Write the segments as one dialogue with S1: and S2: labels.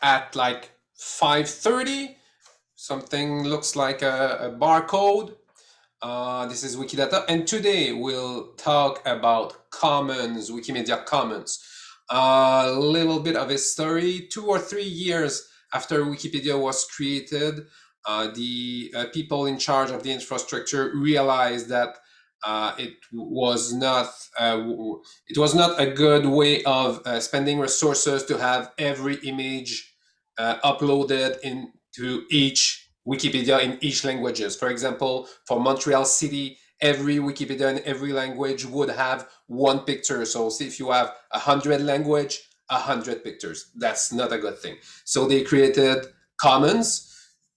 S1: at like 5:30. Something looks like a barcode. This is Wikidata, and today we'll talk about Commons, Wikimedia Commons. A little bit of history. 2 or 3 years after Wikipedia was created, the people in charge of the infrastructure realized that it was not a good way of spending resources to have every image uploaded into each Wikipedia in each languages. For example, for Montreal City, every Wikipedia in every language would have one picture. So see, if you have 100 language, 100 pictures. That's not a good thing. So they created Commons.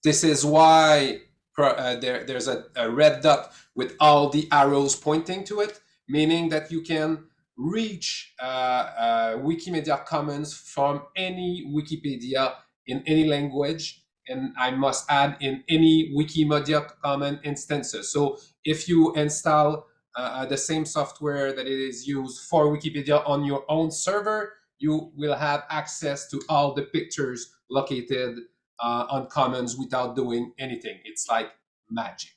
S1: This is why there's a red dot with all the arrows pointing to it, meaning that you can reach Wikimedia Commons from any Wikipedia in any language, and I must add in any Wikimedia Common instances. So if you install the same software that it is used for Wikipedia on your own server, you will have access to all the pictures located on Commons without doing anything. It's like magic.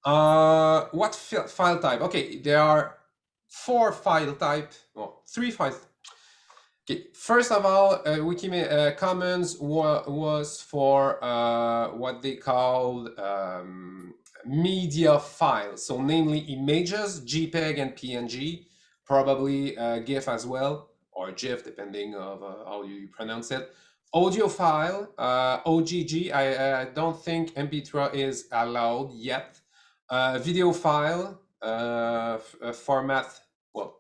S1: What file type? Okay, there are 4 file type, well, 3 files. Okay, first of all, Wikimedia Commons was for what they called media files, so namely images, JPEG and PNG, probably GIF as well, or GIF, depending of how you pronounce it. Audio file, OGG, I don't think MP3 is allowed yet. Video file, format, well,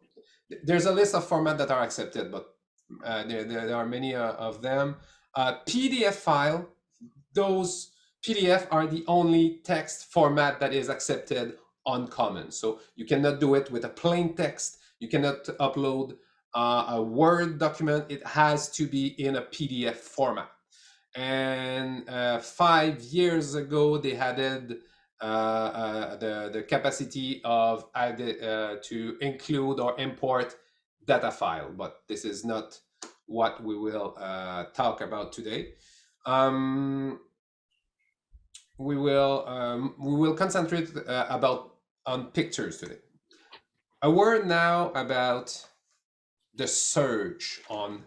S1: there's a list of formats that are accepted, but there are many of them. PDF file, those PDF are the only text format that is accepted on Commons. So you cannot do it with a plain text. You cannot upload a Word document. It has to be in a PDF format. And 5 years ago, they added the capacity of to include or import data file, but this is not what we will talk about today. We will concentrate on pictures today. A word now about the search on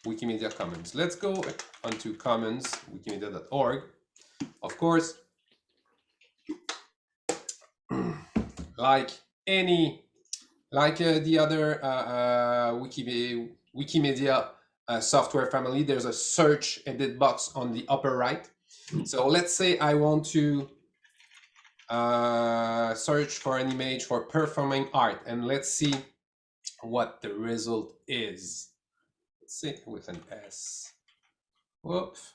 S1: Wikimedia Commons. Let's go onto Commons, wikimedia.org. Of course, like the other Wikimedia software family, there's a search edit box on the upper right. So let's say I want to search for an image for performing art, and let's see what the result is. Let's see, with an S. Whoops.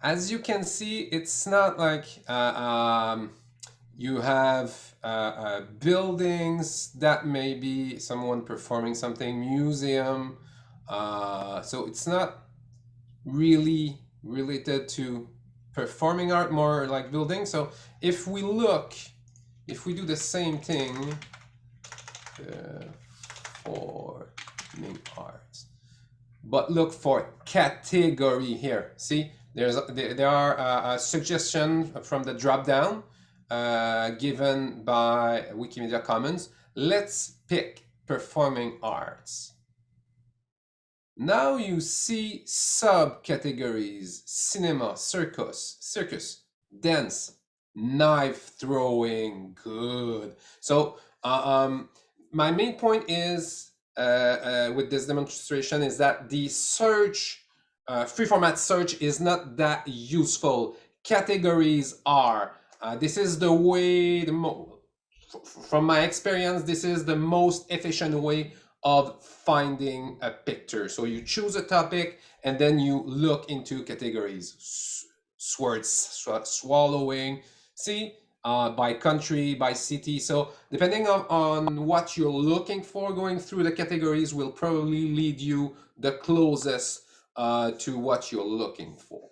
S1: As you can see, it's not like you have buildings that may be someone performing something, museum. So it's not really related to performing art, more like building. So if we do the same thing for art, but look for category here. See, there are suggestions from the drop down given by Wikimedia Commons. Let's pick performing arts. Now you see subcategories: cinema, circus, dance, knife throwing. Good. So my main point is with this demonstration is that the search, free format search, is not that useful. Categories are. This is the way, from my experience, this is the most efficient way of finding a picture. So you choose a topic and then you look into categories: swords, swallowing, see, by country, by city. So depending on what you're looking for, going through the categories will probably lead you the closest to what you're looking for.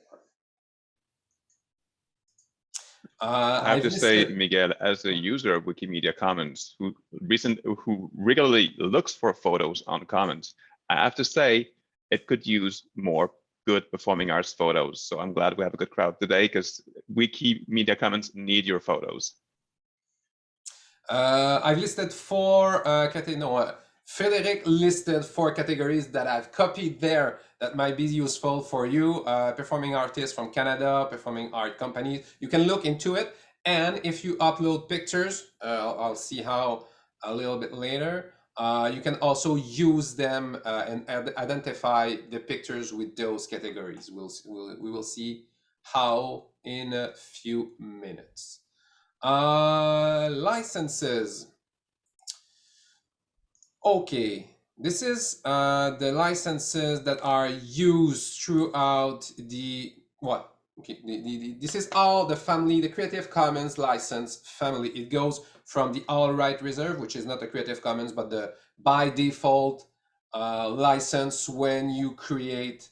S2: I have to say, Miguel, as a user of Wikimedia Commons who regularly looks for photos on Commons, I have to say it could use more good performing arts photos. So I'm glad we have a good crowd today because Wikimedia Commons need your photos.
S1: I've listed four categories. Frederic listed four categories that I've copied there that might be useful for you. Performing artists from Canada, performing art companies. You can look into it. And if you upload pictures, I'll see how a little bit later. You can also use them and identify the pictures with those categories. We will see how in a few minutes. Licenses. Okay, this is the licenses that are used throughout the what? Okay, this is all the family, the Creative Commons license family. It goes from the all right reserve, which is not the Creative Commons, but the by default license when you create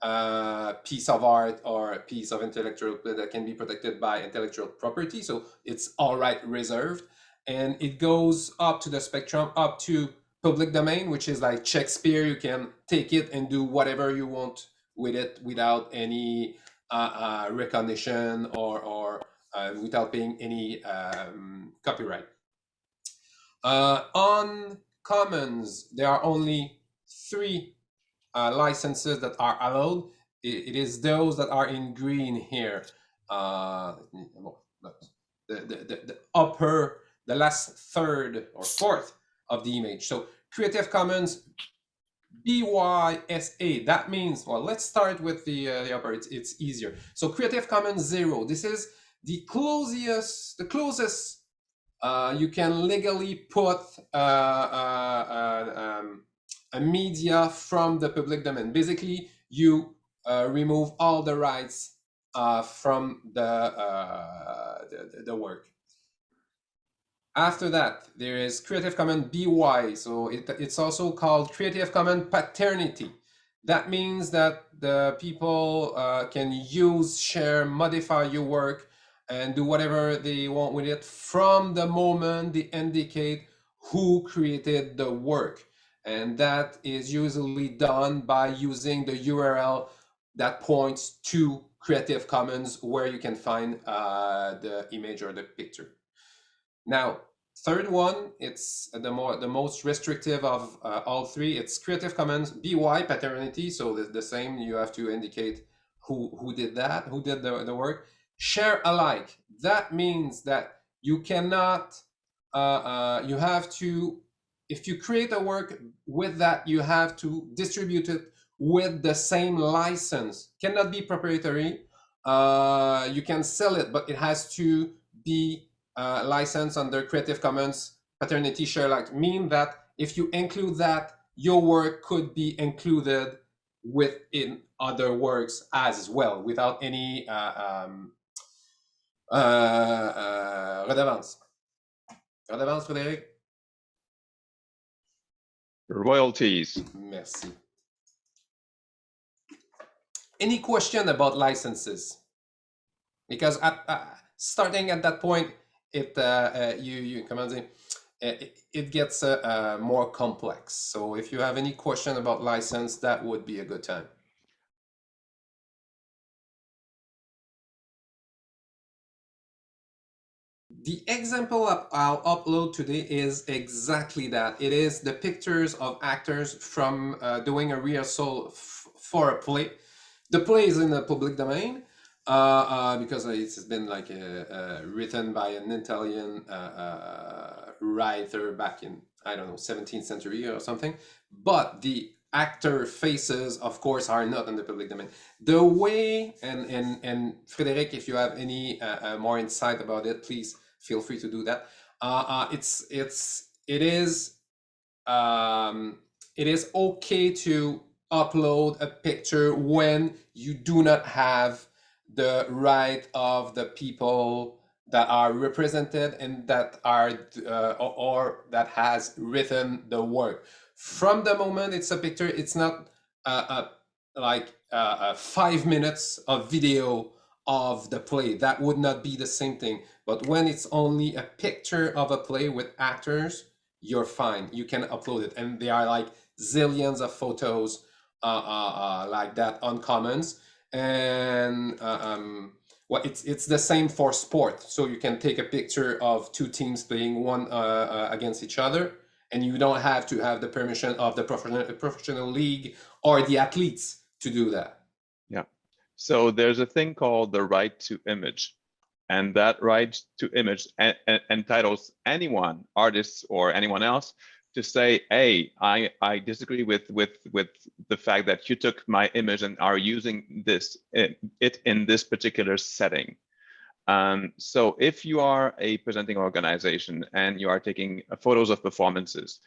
S1: a piece of art or a piece of intellectual that can be protected by intellectual property. So it's all right reserved, and it goes up to the spectrum up to public domain, which is like Shakespeare. You can take it and do whatever you want with it without any recognition or without paying any copyright. On Commons, there are only three licenses that are allowed. It is those that are in green here. The upper, the last third or fourth of the image. So Creative Commons BYSA, that means, well, let's start with the upper, it's easier. So Creative Commons 0, this is the closest you can legally put a media from the public domain. Basically, you remove all the rights from the work. After that, there is Creative Commons BY, so it's also called Creative Commons Paternity. That means that the people can use, share, modify your work, and do whatever they want with it from the moment they indicate who created the work. And that is usually done by using the URL that points to Creative Commons where you can find the image or the picture. Now, third one, it's the most restrictive of all three. It's Creative Commons BY Paternity, so the same. You have to indicate who did that, who did the work. Share alike. That means that you cannot. You have to. If you create a work with that, you have to distribute it with the same license. Cannot be proprietary. You can sell it, but it has to be license under Creative Commons Paternity Share Alike, mean that if you include that, your work could be included within other works as well without any redevance. Redevance, Frédéric?
S2: Royalties.
S1: Merci. Any question about licenses? Because starting at that point, it it gets more complex. So if you have any question about license, that would be a good time. The example I'll upload today is exactly that. It is the pictures of actors from doing a rehearsal for a play. The play is in the public domain. Because it's been like written by an Italian writer back in, I don't know, 17th century or something. But the actor faces, of course, are not in the public domain. The way, and Frédéric, if you have any more insight about it, please feel free to do that. It is okay to upload a picture when you do not have the right of the people that are represented and that are or that has written the work. From the moment it's a picture, it's not like 5 minutes of video of the play. That would not be the same thing. But when it's only a picture of a play with actors, you're fine. You can upload it. And there are like zillions of photos like that on Commons. And well, it's the same for sport. So you can take a picture of two teams playing one against each other, and you don't have to have the permission of the professional league or the athletes to do that.
S2: Yeah. So there's a thing called the right to image, and that right to image entitles anyone, artists or anyone else, to say, hey, I disagree with the fact that you took my image and are using it in this particular setting. So if you are a presenting organization and you are taking photos of performances,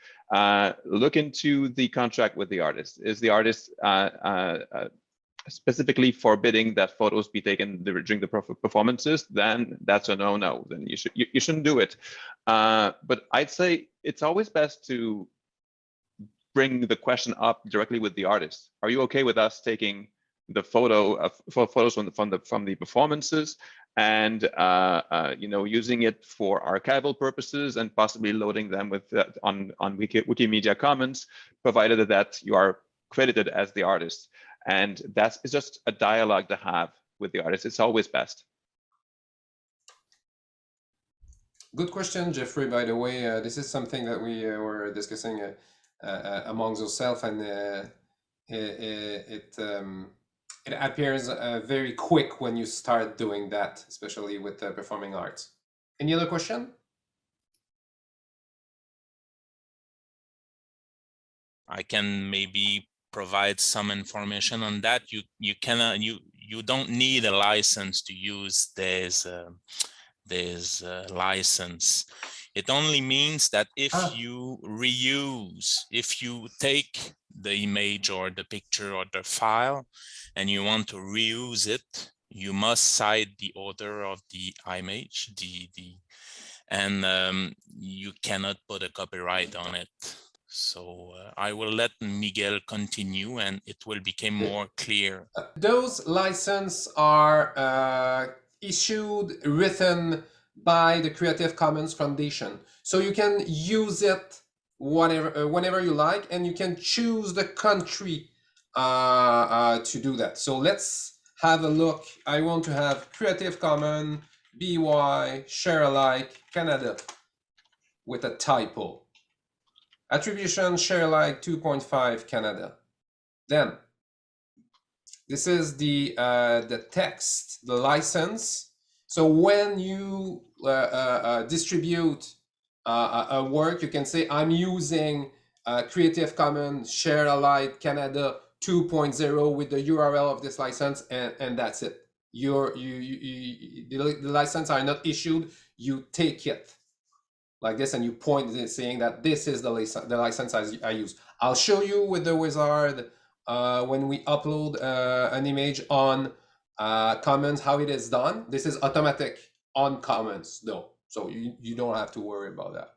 S2: look into the contract with the artist. Is the artist specifically forbidding that photos be taken during the performances? Then that's a no-no. Then you shouldn't do it. But I'd say it's always best to bring the question up directly with the artist. Are you okay with us taking the photos from the performances and using it for archival purposes and possibly loading them with on Wikimedia Commons, provided that you are credited as the artist? And it's just a dialogue to have with the artist. It's always best.
S1: Good question, Jeffrey. By the way, this is something that we were discussing amongst ourselves, and it appears very quick when you start doing that, especially with performing arts. Any other question?
S3: I can maybe provide some information on that. You don't need a license to use this license. It only means that if you reuse, if you take the image or the picture or the file and you want to reuse it, you must cite the author of the image, and you cannot put a copyright on it. So I will let Miguel continue and it will become more clear.
S1: Those licenses are issued, written by the Creative Commons Foundation. So you can use it whenever you like, and you can choose the country to do that. So let's have a look. I want to have Creative Commons, BY, share alike, Canada, with a typo. Attribution, share alike, 2.5, Canada. Then, this is the text, the license. So when you distribute a work, you can say, I'm using Creative Commons Share Alike Canada 2.0 with the URL of this license, and that's it. The license are not issued, you take it like this, and you point it saying that this is the license I use. I'll show you with the wizard when we upload an image on Commons how it is done. This is automatic on Commons though, so you don't have to worry about that.